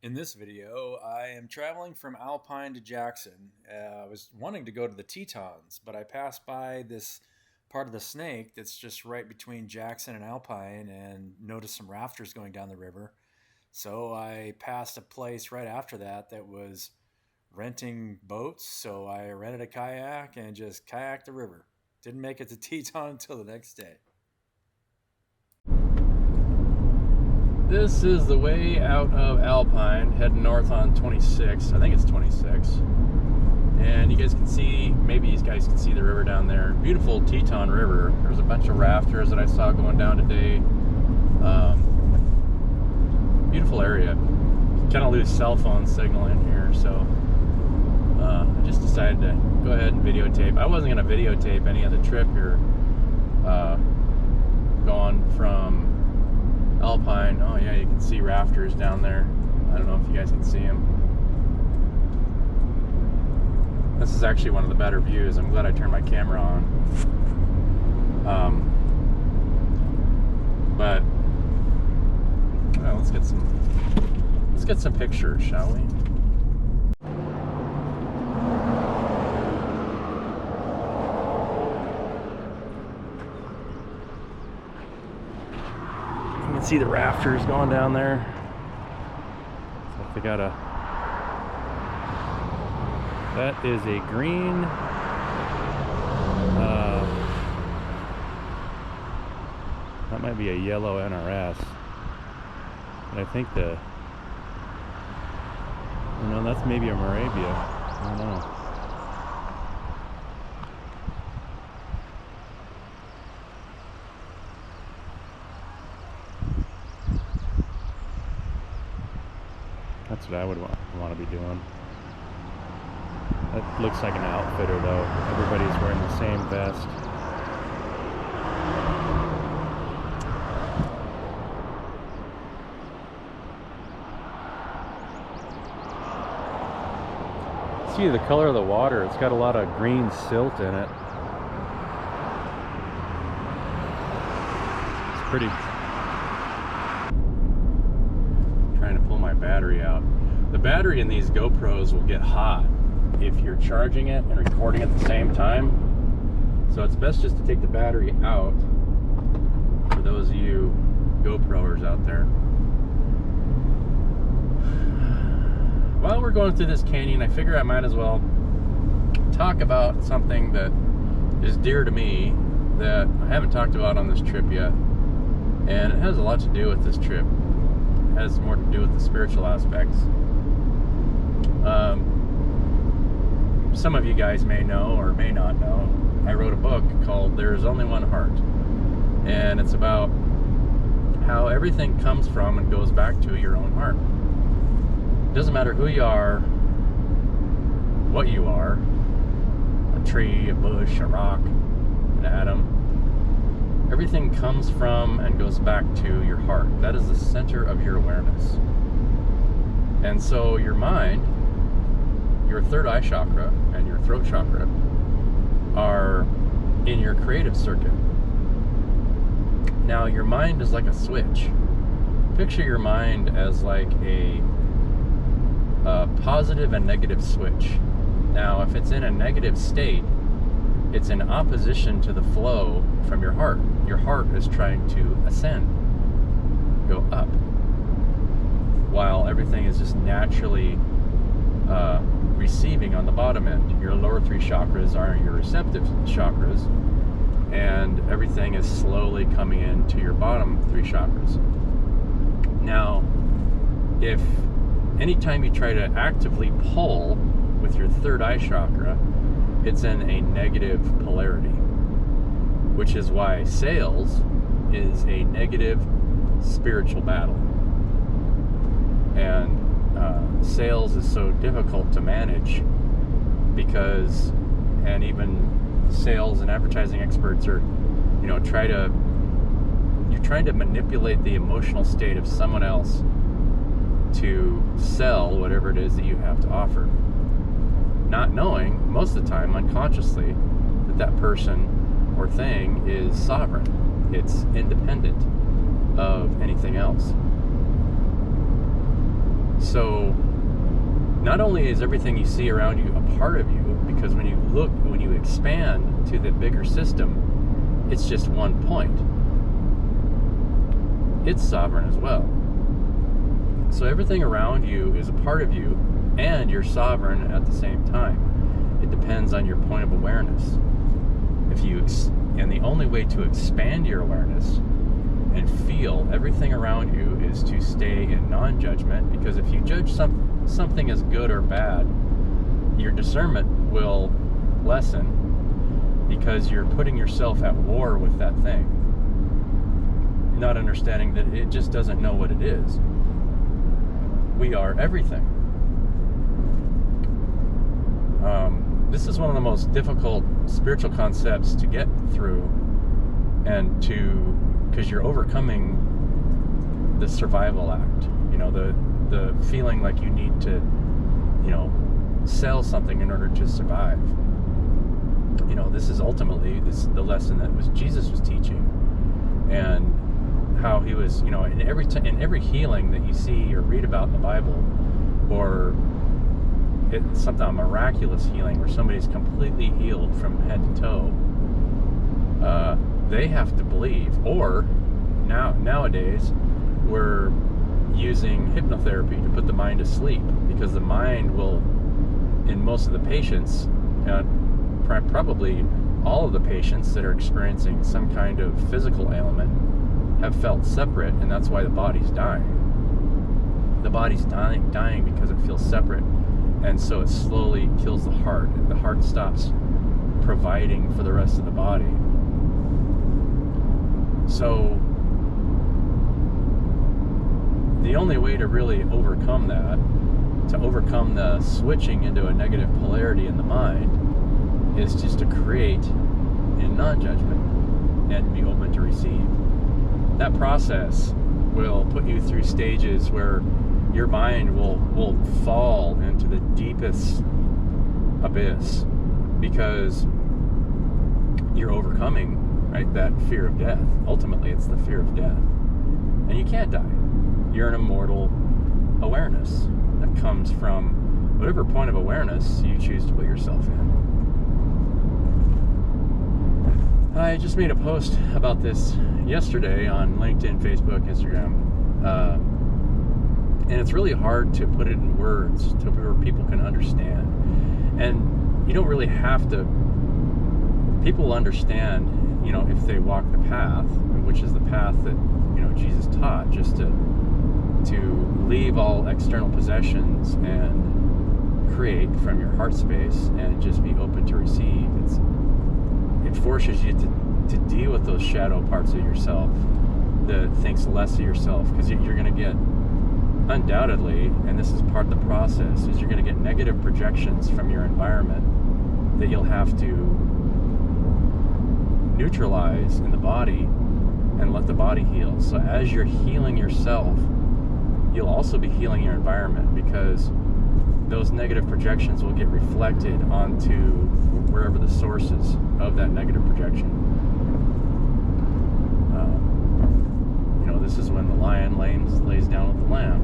In this video, I am traveling from Alpine to Jackson. I was wanting to go to the Tetons, but I passed by this part of the Snake that's just right between Jackson and Alpine and noticed some rafters going down the river. So I passed a place right after that was renting boats. So I rented a kayak and just kayaked the river. Didn't make it to Teton until the next day. This is the way out of Alpine, heading north on 26. I think it's 26. And you guys can see, maybe you guys can see the river down there. Beautiful Teton River. There's a bunch of rafters that I saw going down today. Beautiful area. Kind of lose cell phone signal in here, so I just decided to go ahead and videotape. I wasn't going to videotape any of the trip here. Going from Alpine. Oh yeah, you can see rafters down there. I don't know if you guys can see them. This is actually one of the better views. I'm glad I turned my camera on. But well, let's get some pictures, shall we? You can see the rafters going down there. So if they got that is a green that might be a yellow NRS, but I think that's maybe a Moravia. I don't know. That's what I would want to be doing. That looks like an outfitter though. Everybody's wearing the same vest. See the color of the water, it's got a lot of green silt in it. It's pretty. Trying to pull my battery out. The battery in these GoPros will get hot if you're charging it and recording at the same time. So it's best just to take the battery out for those of you GoProers out there. While we're going through this canyon, I figure I might as well talk about something that is dear to me that I haven't talked about on this trip yet. And it has a lot to do with this trip. It has more to do with the spiritual aspects. Some of you guys may know or may not know, I wrote a book called There's Only One Heart. And it's about how everything comes from and goes back to your own heart. It doesn't matter who you are, what you are, a tree, a bush, a rock, an atom. Everything comes from and goes back to your heart. That is the center of your awareness. And so your mind, your third eye chakra and your throat chakra are in your creative circuit. Now your mind is like a switch. Picture your mind as like a positive and negative switch. Now if it's in a negative state, it's in opposition to the flow from your heart. Your heart is trying to ascend, go up, while everything is just naturally receiving on the bottom end. Your lower three chakras are your receptive chakras, and everything is slowly coming into your bottom three chakras. Now, if anytime you try to actively pull with your third eye chakra, it's in a negative polarity, which is why sales is a negative spiritual battle. And sales is so difficult to manage because, and even sales and advertising experts are, you're trying to manipulate the emotional state of someone else to sell whatever it is that you have to offer. Not knowing, most of the time, unconsciously, that person or thing is sovereign. It's independent of anything else. So not only is everything you see around you a part of you, because when you expand to the bigger system, it's just one point. It's sovereign as well. So everything around you is a part of you, and you're sovereign at the same time. It depends on your point of awareness. And the only way to expand your awareness and feel everything around you is to stay in non-judgment, because if you judge something as good or bad, your discernment will lessen, because you're putting yourself at war with that thing, not understanding that it just doesn't know what it is. We are everything. This is one of the most difficult spiritual concepts to get through, and because you're overcoming the survival act, the feeling like you need to, sell something in order to survive. This is ultimately the lesson that Jesus was teaching, and how he was, in every healing that you see or read about in the Bible, or it's a miraculous healing where somebody's completely healed from head to toe, they have to believe. Or nowadays we're using hypnotherapy to put the mind to sleep, because the mind will, in most of the patients, probably all of the patients that are experiencing some kind of physical ailment, have felt separate, and that's why the body's dying. The body's dying because it feels separate, and so it slowly kills the heart. The heart stops providing for the rest of the body. So the only way to really overcome that, to overcome the switching into a negative polarity in the mind, is just to create in non-judgment and be open to receive. That process will put you through stages where your mind will fall into the deepest abyss, because you're overcoming, right, that fear of death. Ultimately, it's the fear of death. And you can't die. You're an immortal awareness that comes from whatever point of awareness you choose to put yourself in. I just made a post about this yesterday on LinkedIn, Facebook, Instagram. And it's really hard to put it in words to where people can understand. And you don't really have to. People understand, if they walk the path, which is the path that, Jesus taught, just to leave all external possessions and create from your heart space and just be open to receive. It forces you to deal with those shadow parts of yourself that thinks less of yourself, because you're going to get, undoubtedly, and this is part of the process, is you're going to get negative projections from your environment that you'll have to neutralize in the body and let the body heal. So as you're healing yourself, you'll also be healing your environment, because those negative projections will get reflected onto wherever the source is of that negative projection. This is when the lion lays down with the lamb,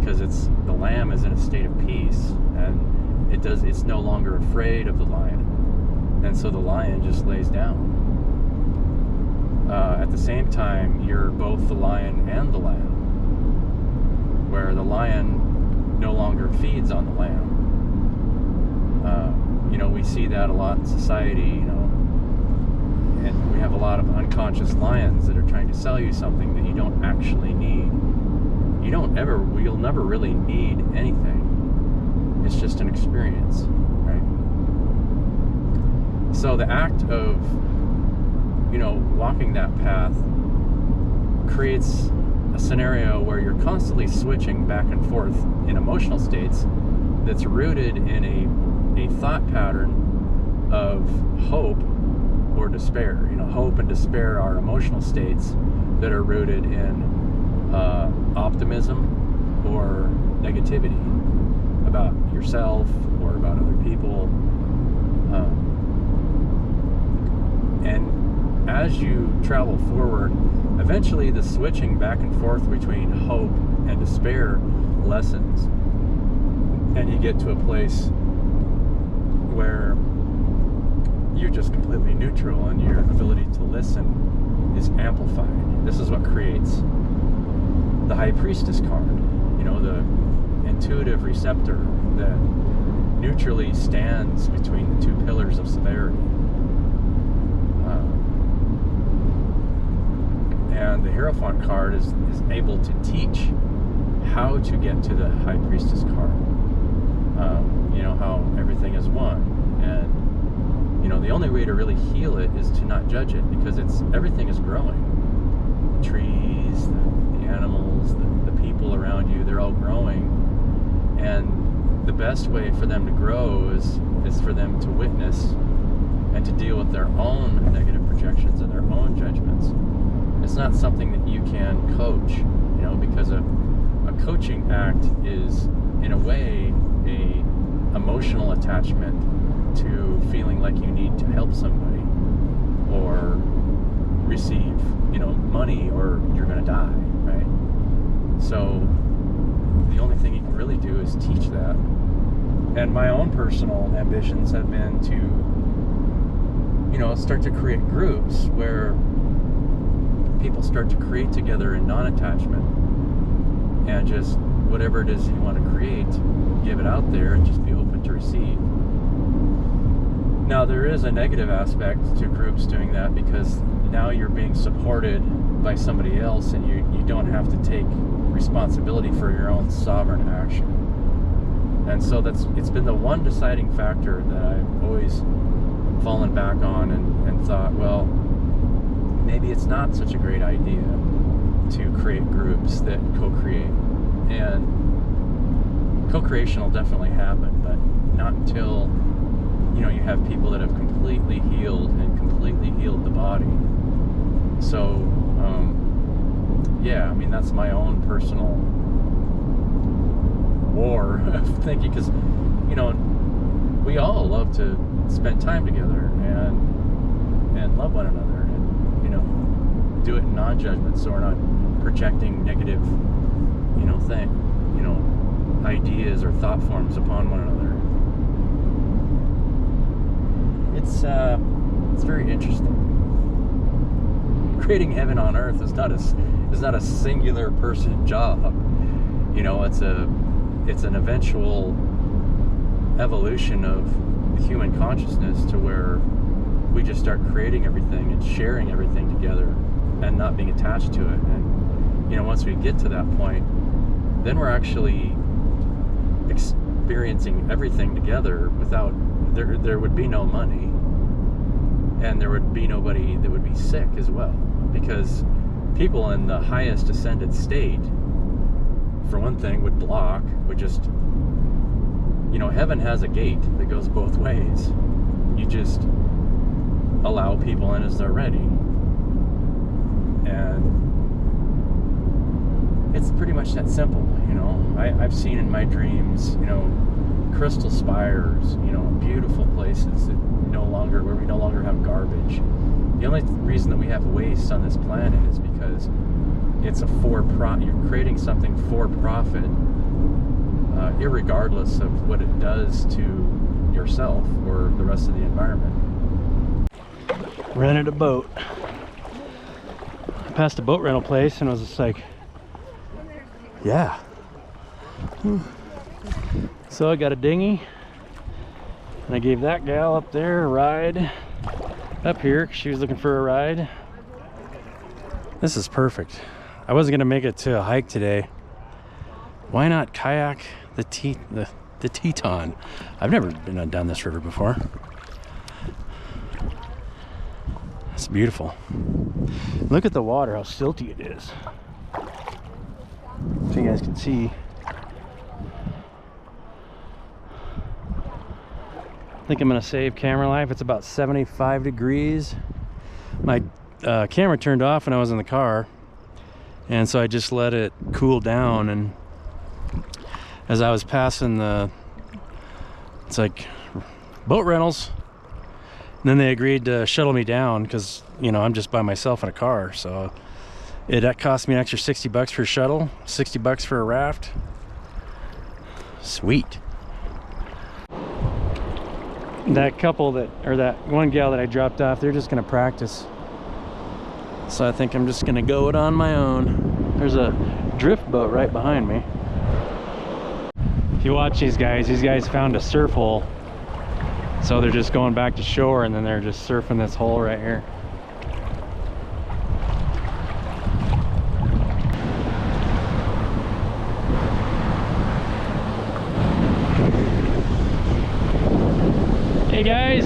because the lamb is in a state of peace, and it's no longer afraid of the lion, and so the lion just lays down. At the same time, you're both the lion and the lamb, where the lion no longer feeds on the lamb. We see that a lot in society, and we have a lot of unconscious lions that are trying to sell you something that you don't actually need. You'll never really need anything. It's just an experience, right? So the act of, walking that path creates a scenario where you're constantly switching back and forth in emotional states that's rooted in a thought pattern of hope or despair. Hope and despair are emotional states that are rooted in optimism or negativity about yourself or about other people. And as you travel forward, eventually the switching back and forth between hope and despair lessons, and you get to a place where you're just completely neutral and your ability to listen is amplified. This is what creates the High Priestess card, you know, the intuitive receptor that neutrally stands between the two pillars of severity. And the Hierophant card is able to teach how to get to the High Priestess card. You know, how everything is one. And, you know, the only way to really heal it is to not judge it, because everything is growing. The trees, the animals, the people around you, they're all growing. And the best way for them to grow is for them to witness and to deal with their own negative projections and their own judgments. It's not something that you can coach, you know, because a coaching act is, in a way, a emotional attachment to feeling like you need to help somebody or receive, you know, money, or you're going to die, right? So the only thing you can really do is teach that. And my own personal ambitions have been to, you know, start to create groups where people start to create together in non-attachment, and just whatever it is you want to create, give it out there and just be open to receive. Now, there is a negative aspect to groups doing that, because now you're being supported by somebody else, and you don't have to take responsibility for your own sovereign action. And so it's been the one deciding factor that I've always fallen back on and thought, well, maybe it's not such a great idea to create groups that co-create. And co-creation will definitely happen, but not until, you know, you have people that have completely healed the body. So yeah, I mean, that's my own personal war of thinking, because, you know, we all love to spend time together and love one another, and, you know, do it in non-judgment, so we're not projecting negative, you know, ideas or thought forms upon one another. It's very interesting. Creating heaven on earth is not a singular person job. You know, it's an eventual evolution of the human consciousness to where we just start creating everything and sharing everything together and not being attached to it. And, you know, once we get to that point, then we're actually experiencing everything together without, there would be no money, and there would be nobody that would be sick as well, because people in the highest ascended state, for one thing, would just, you know, heaven has a gate that goes both ways. You just allow people in as they're ready. And it's pretty much that simple, you know. I've seen in my dreams, you know, crystal spires, you know, beautiful places that where we no longer have garbage. The only reason that we have waste on this planet is because it's you're creating something for profit, irregardless of what it does to yourself or the rest of the environment. Rented a boat. I passed a boat rental place and I was just like, yeah. So I got a dinghy, and I gave that gal up there a ride up here 'cause she was looking for a ride. This is perfect. I wasn't gonna make it to a hike today. Why not kayak the Teton? I've never been down this river before. It's beautiful. Look at the water, how silty it is. So you guys can see. I think I'm gonna save camera life. It's about 75 degrees. My camera turned off when I was in the car, and so I just let it cool down. And as I was passing it's like boat rentals, and then they agreed to shuttle me down because, you know, I'm just by myself in a car. So that cost me an extra $60 for a shuttle, $60 for a raft. Sweet. That couple that one gal that I dropped off, they're just gonna practice. So I think I'm just gonna go it on my own. There's a drift boat right behind me. If you watch these guys found a surf hole. So they're just going back to shore and then they're just surfing this hole right here. Hey guys.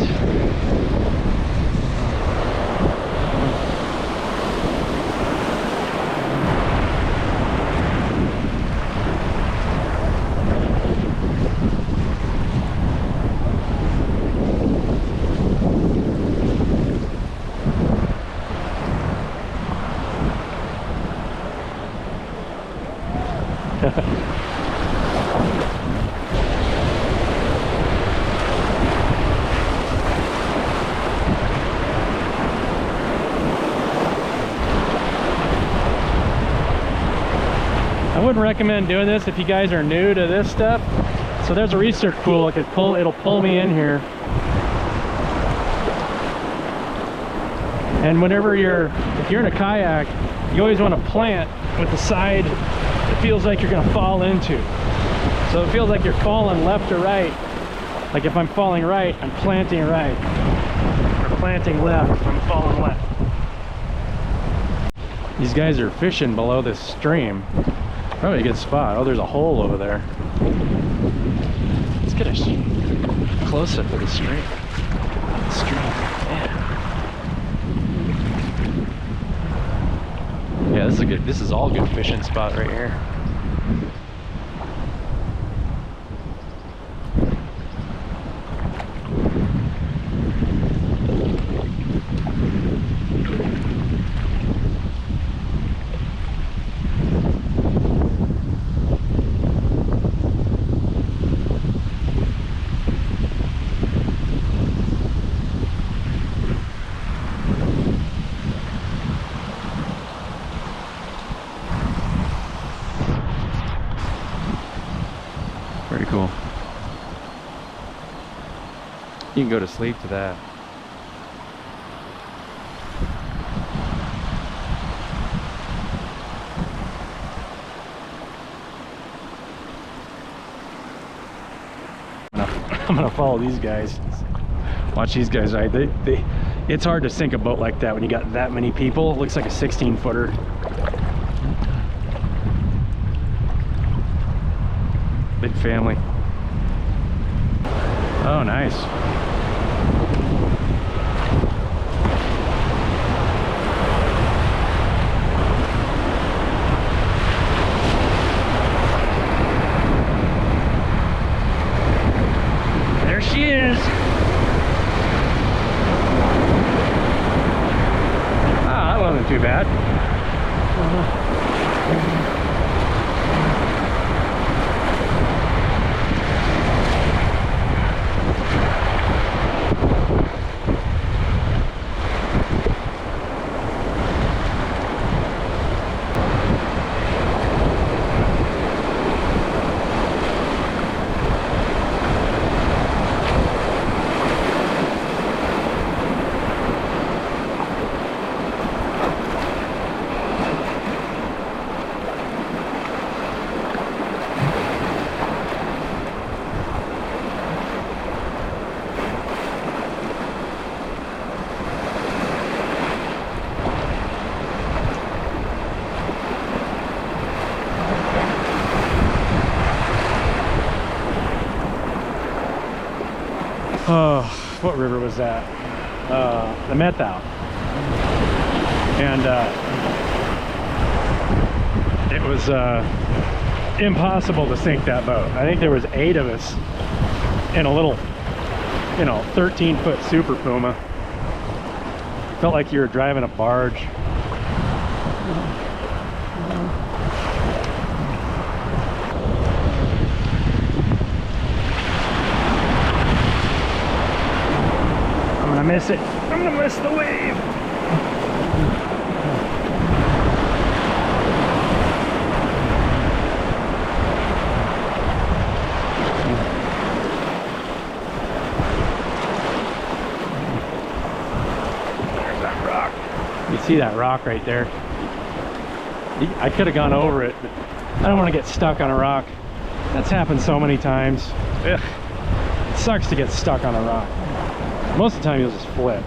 I wouldn't recommend doing this if you guys are new to this stuff. So there's a research pool. It'll pull me in here. And whenever if you're in a kayak, you always want to plant with the side it feels like you're going to fall into. So it feels like you're falling left or right. Like if I'm falling right, I'm planting right. Or planting left, I'm falling left. These guys are fishing below this stream. Probably a good spot. Oh, there's a hole over there. Let's get a close-up of the stream. Yeah, this is all good fishing spot right here. Pretty cool. You can go to sleep to that. I'm gonna follow these guys. Watch these guys, right? It's hard to sink a boat like that when you got that many people. It looks like a 16-footer. Big family. Oh, nice. There she is. Ah, that wasn't too bad. Oh, what river was that? The Methau. And it was impossible to sink that boat. I think there was 8 of us in a little, 13-foot Super Puma. Felt like you were driving a barge. I'm gonna miss it. I'm gonna miss the wave. see that rock right there. I could have gone over it, but I don't want to get stuck on a rock. That's happened so many times. Ugh. It sucks to get stuck on a rock. Most of the time you'll just flip.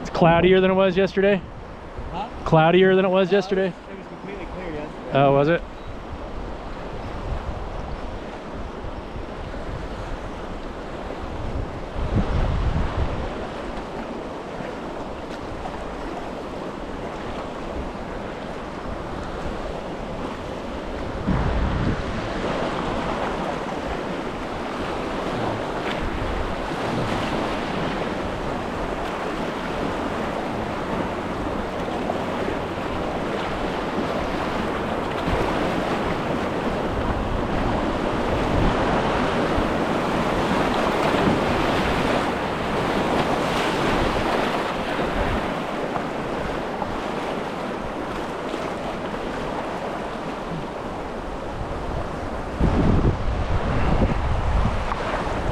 It's cloudier than it was yesterday? Huh? Cloudier than it was yesterday? It was completely clear yesterday. Oh, was it?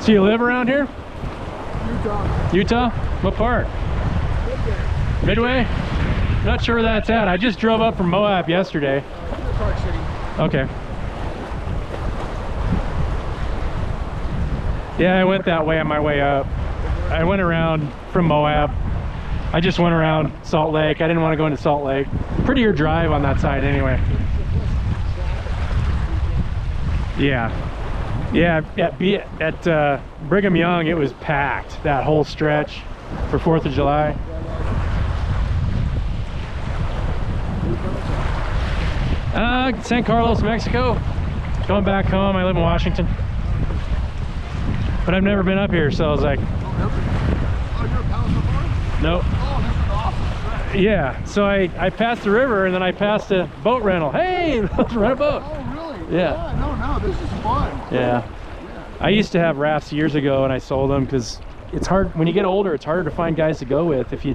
So you live around here? Utah. Utah? What part? Midway? Not sure where that's at. I just drove up from Moab yesterday. Park City. Okay. Yeah, I went that way on my way up. I went around from Moab. I just went around Salt Lake. I didn't want to go into Salt Lake. Prettier drive on that side anyway. Yeah. Yeah, at Brigham Young, it was packed, that whole stretch for 4th of July. San Carlos, Mexico. Going back home. I live in Washington. But I've never been up here, so I was like... Oh, you're a Palestine farm? Nope. Oh, this is awesome. Yeah, so I passed the river, and then I passed a boat rental. Hey, let's rent a boat. Oh, really? Yeah. No, this is fun. Yeah. I used to have rafts years ago, and I sold them because it's hard when you get older. It's harder to find guys to go with if you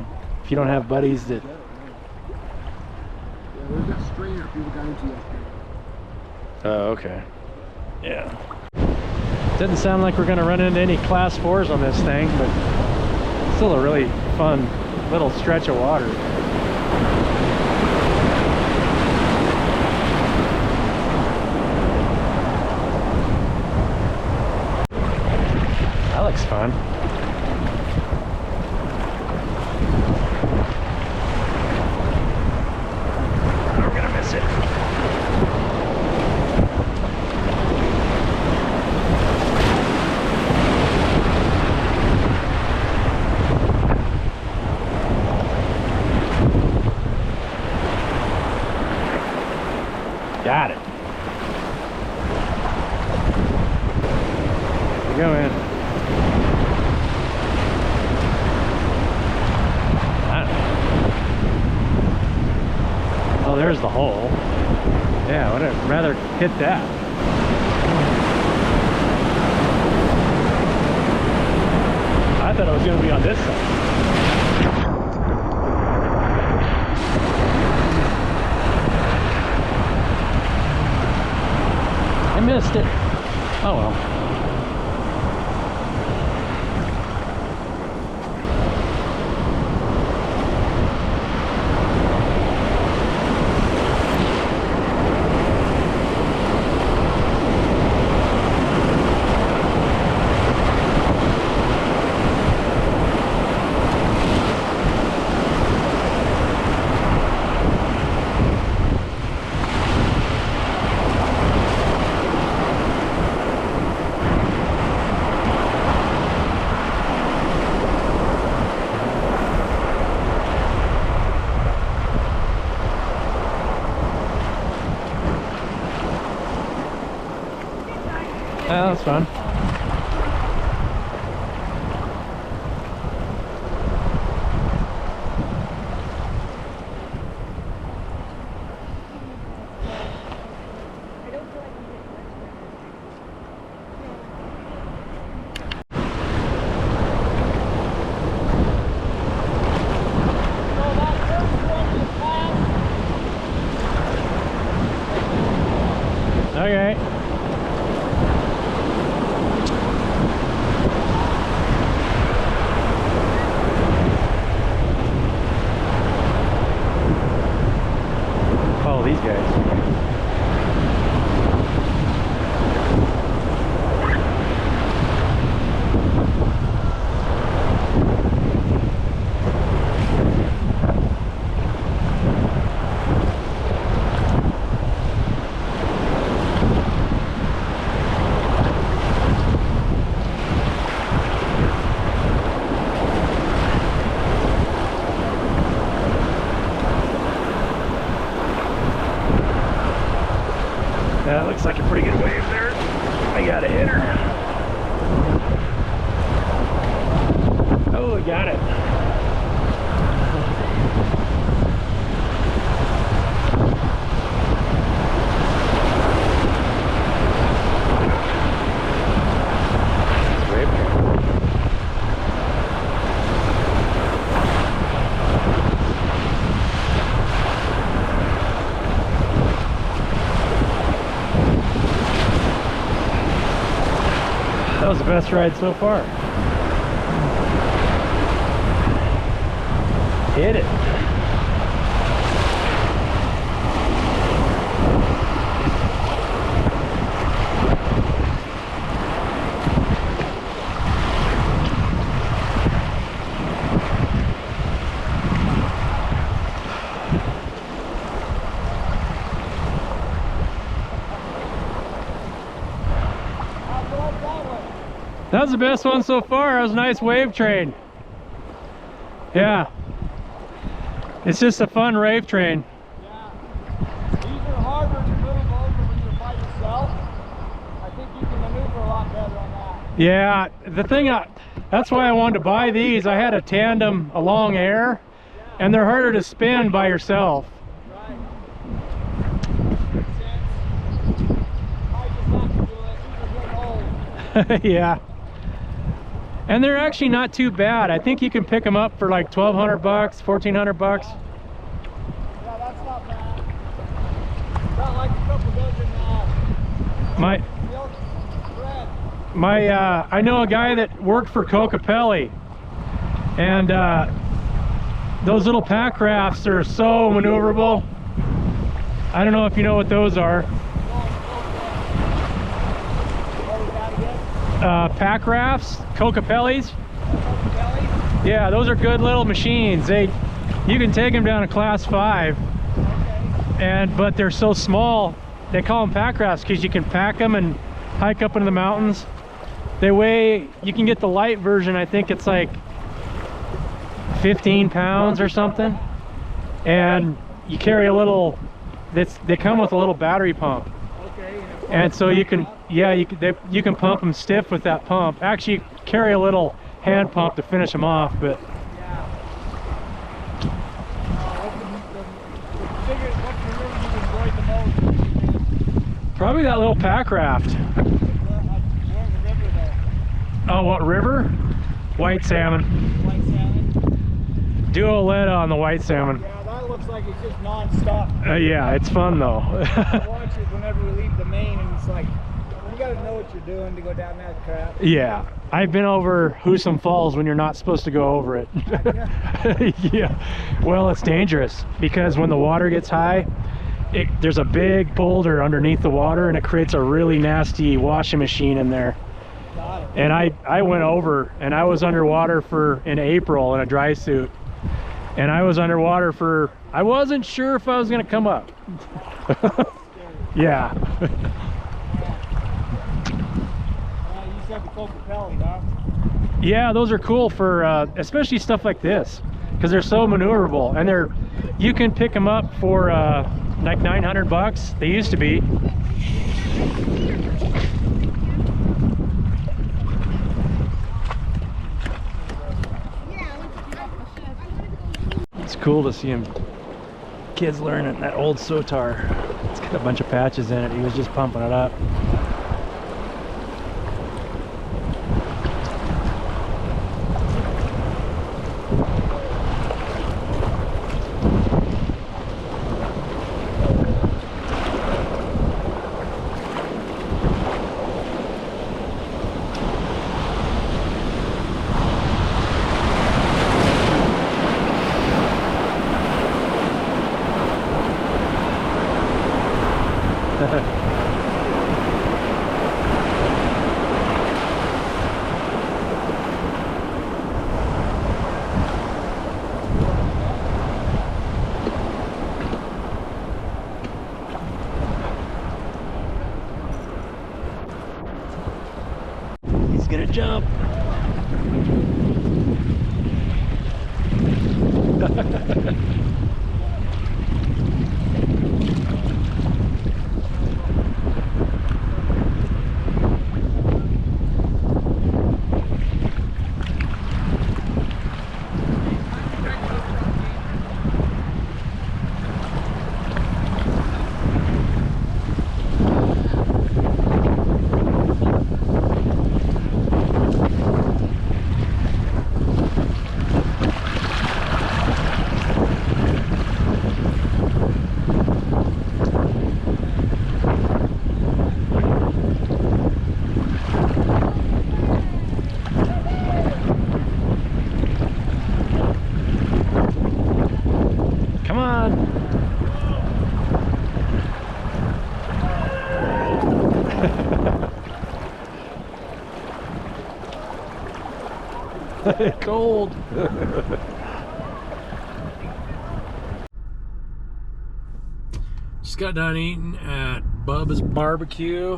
don't have buddies that. Yeah, there's that strainer people got into yesterday. Oh, okay. Yeah. Doesn't sound like we're gonna run into any class 4s on this thing, but still a really fun little stretch of water. That looks fun. We're gonna miss it. Got it. Here we go, man. Oh, there's the hole. Yeah, I would have rather hit that. I thought it was going to be on this side. I missed it. Oh well. Yeah, that's fun. Okay. guys. That looks like a pretty good wave there. I got a hitter. Oh, I got it. That was the best ride so far. Hit it. That was the best one so far. It was a nice wave train. Yeah. It's just a fun wave train. Yeah. These are harder to move over when you're by yourself. I think you can maneuver a lot better on that. Yeah, the thing, that's why I wanted to buy these. I had a tandem along air, and they're harder to spin by yourself. Right. Makes sense. I just have to do it. These are getting old. Yeah. And they're actually not too bad. I think you can pick them up for like 1,200 bucks, 1,400 bucks. Yeah, that's not bad. Got like a couple dozen I know a guy that worked for Coca-Cola, and those little pack rafts are so maneuverable. I don't know if you know what those are. Pack rafts, Coca-Colas. Yeah, those are good little machines. You can take them down to class 5, but they're so small. They call them pack rafts because you can pack them and hike up into the mountains. They weigh, you can get the light version, I think it's like 15 pounds or something, and you carry a little, they come with a little battery pump. And so you can, yeah, you can pump them stiff with that pump. Actually, you carry a little hand pump to finish them off, but probably that little pack raft. Oh, what river? White salmon. White salmon. Duo lead on the white salmon. Yeah, that looks like it's just non-stop. Yeah, it's fun though. I watch it whenever we leave the main, and it's like, you gotta know what you're doing to go down that crap. Yeah, I've been over Hoosum Falls when you're not supposed to go over it. Yeah, well, it's dangerous because when the water gets high, there's a big boulder underneath the water, and it creates a really nasty washing machine in there. And I went over, and I was underwater in April in a dry suit, and I was underwater I wasn't sure if I was gonna come up. Yeah. You said the Coca-Cola, huh? Yeah, those are cool for especially stuff like this, because they're so maneuverable, and you can pick them up for like 900 bucks. They used to be. It's cool to see kids learning that old Sotar. It's got a bunch of patches in it. He was just pumping it up. He's gonna jump. Come on. Cold. Just got done eating at Bubba's Barbecue,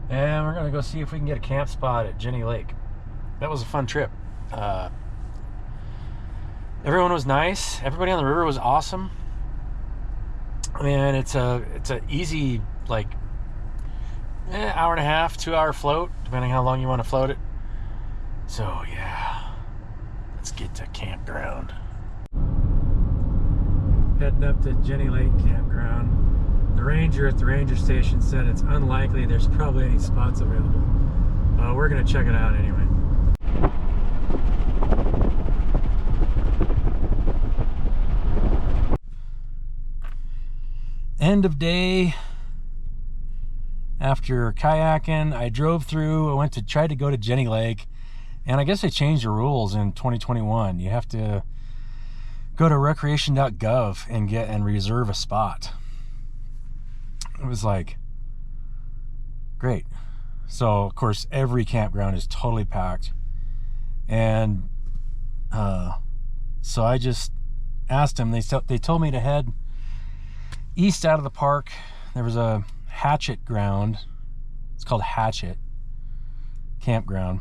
and we're gonna go see if we can get a camp spot at Jenny Lake. That was a fun trip. Everyone was nice. Everybody on the river was awesome, and it's a easy, like, hour and a half, 2 hour float, depending how long you want to float it. So yeah, let's get to campground. Heading up to Jenny Lake campground. The ranger at the ranger station said it's unlikely there's probably any spots available. We're gonna check it out anyway. End of day. After kayaking, I drove through. I tried to go to Jenny Lake, and I guess they changed the rules in 2021. You have to go to recreation.gov and reserve a spot. It was like, great. So of course every campground is totally packed, and so I just asked them. They told me to head east out of the park. There was a Hatchet ground. It's called Hatchet Campground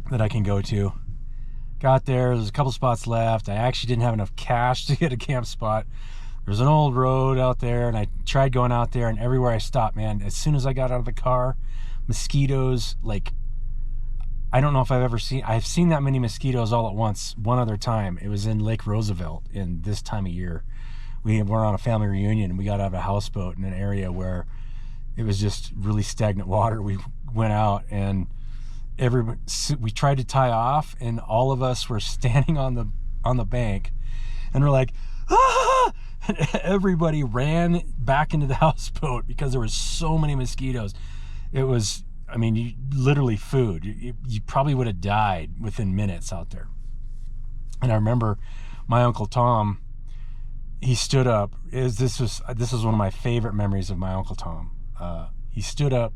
that I can go to. Got there. There's a couple spots left. I actually didn't have enough cash to get a camp spot. There's an old road out there, and I tried going out there, and everywhere I stopped, man, as soon as I got out of the car, mosquitoes, like, I don't know if I've seen that many mosquitoes all at once one other time. It was in Lake Roosevelt in this time of year. We were on a family reunion, and we got out of a houseboat in an area where it was just really stagnant water. We went out, and we tried to tie off, and all of us were standing on the bank, and we're like, ah! And everybody ran back into the houseboat because there were so many mosquitoes. It was, I mean, literally food. You probably would have died within minutes out there. And I remember my Uncle Tom, he stood up. This was one of my favorite memories of my Uncle Tom. He stood up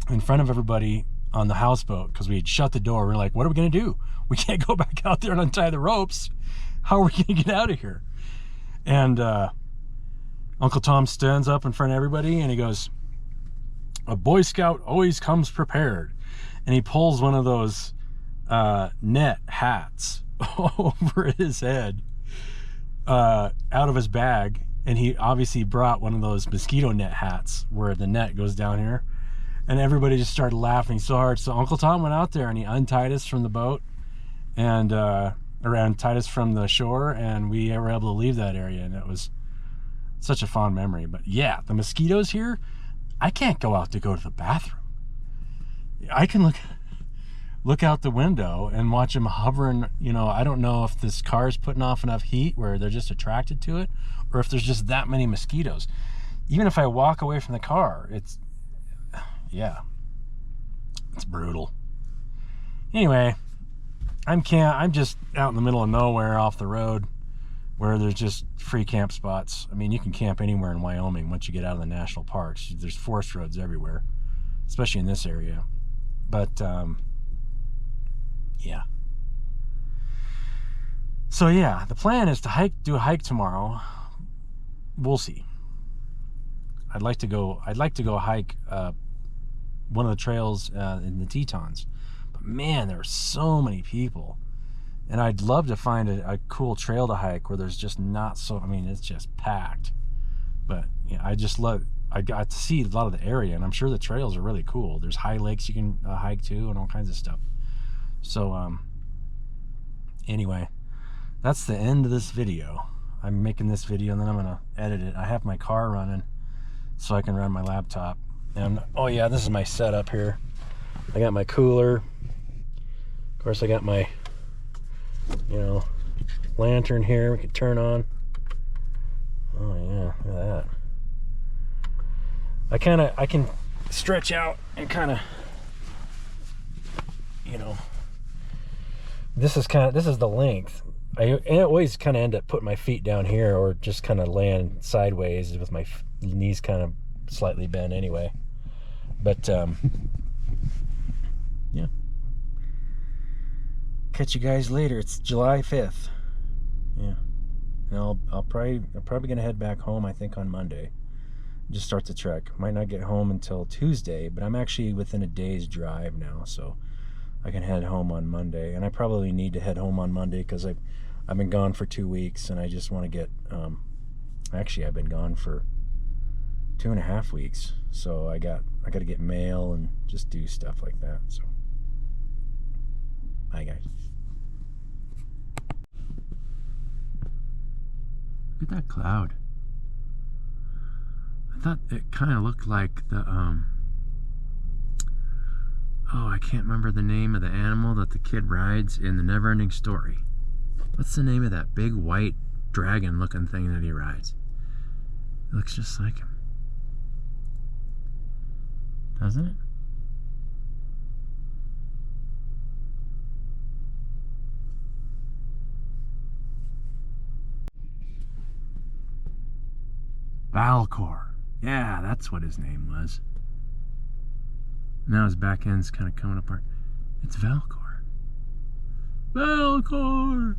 in front of everybody on the houseboat because we had shut the door. We're like, what are we going to do? We can't go back out there and untie the ropes. How are we going to get out of here? And Uncle Tom stands up in front of everybody, and he goes, a Boy Scout always comes prepared. And he pulls one of those net hats over his head out of his bag, and he obviously brought one of those mosquito net hats where the net goes down here, and everybody just started laughing so hard. So Uncle Tom went out there and he untied us from the boat and untied us from the shore, and we were able to leave that area, and it was such a fond memory. But yeah, the mosquitoes here, I can't go out to go to the bathroom. I can look out the window and watch them hovering. You know, I don't know if this car is putting off enough heat where they're just attracted to it, or if there's just that many mosquitoes. Even if I walk away from the car, it's brutal. Anyway, I'm just out in the middle of nowhere off the road, where there's just free camp spots. I mean, you can camp anywhere in Wyoming once you get out of the national parks. There's forest roads everywhere, especially in this area. But yeah. So yeah, the plan is to do a hike tomorrow. We'll see. I'd like to go hike one of the trails in the Tetons. But man, there are so many people. And I'd love to find a cool trail to hike where there's just not so, I mean, it's just packed. But yeah, I got to see a lot of the area, and I'm sure the trails are really cool. There's high lakes you can hike to and all kinds of stuff. So anyway, that's the end of this video. I'm making this video and then I'm gonna edit it. I have my car running so I can run my laptop. And oh yeah, this is my setup here. I got my cooler. Of course, I got my, you know, lantern here we can turn on. Oh yeah, look at that. I can stretch out and kind of, you know, this is the length. I always kind of end up putting my feet down here or just kind of laying sideways with my knees kind of slightly bent anyway. But yeah. Catch you guys later. It's July 5th. Yeah. And I'm probably gonna head back home, I think, on Monday. Just start the trek. Might not get home until Tuesday, but I'm actually within a day's drive now, so I can head home on Monday. And I probably need to head home on Monday because I've been gone for 2 weeks, and I just want to get actually I've been gone for 2.5 weeks, so I got to get mail and just do stuff like that. So bye guys. Look at that cloud. I thought it kind of looked like the oh, I can't remember the name of the animal that the kid rides in the Neverending Story. What's the name of that big white dragon looking thing that he rides? It looks just like him, doesn't it? Valcor. Yeah, that's what his name was. Now his back end's kind of coming apart. It's Valcor. Valcor!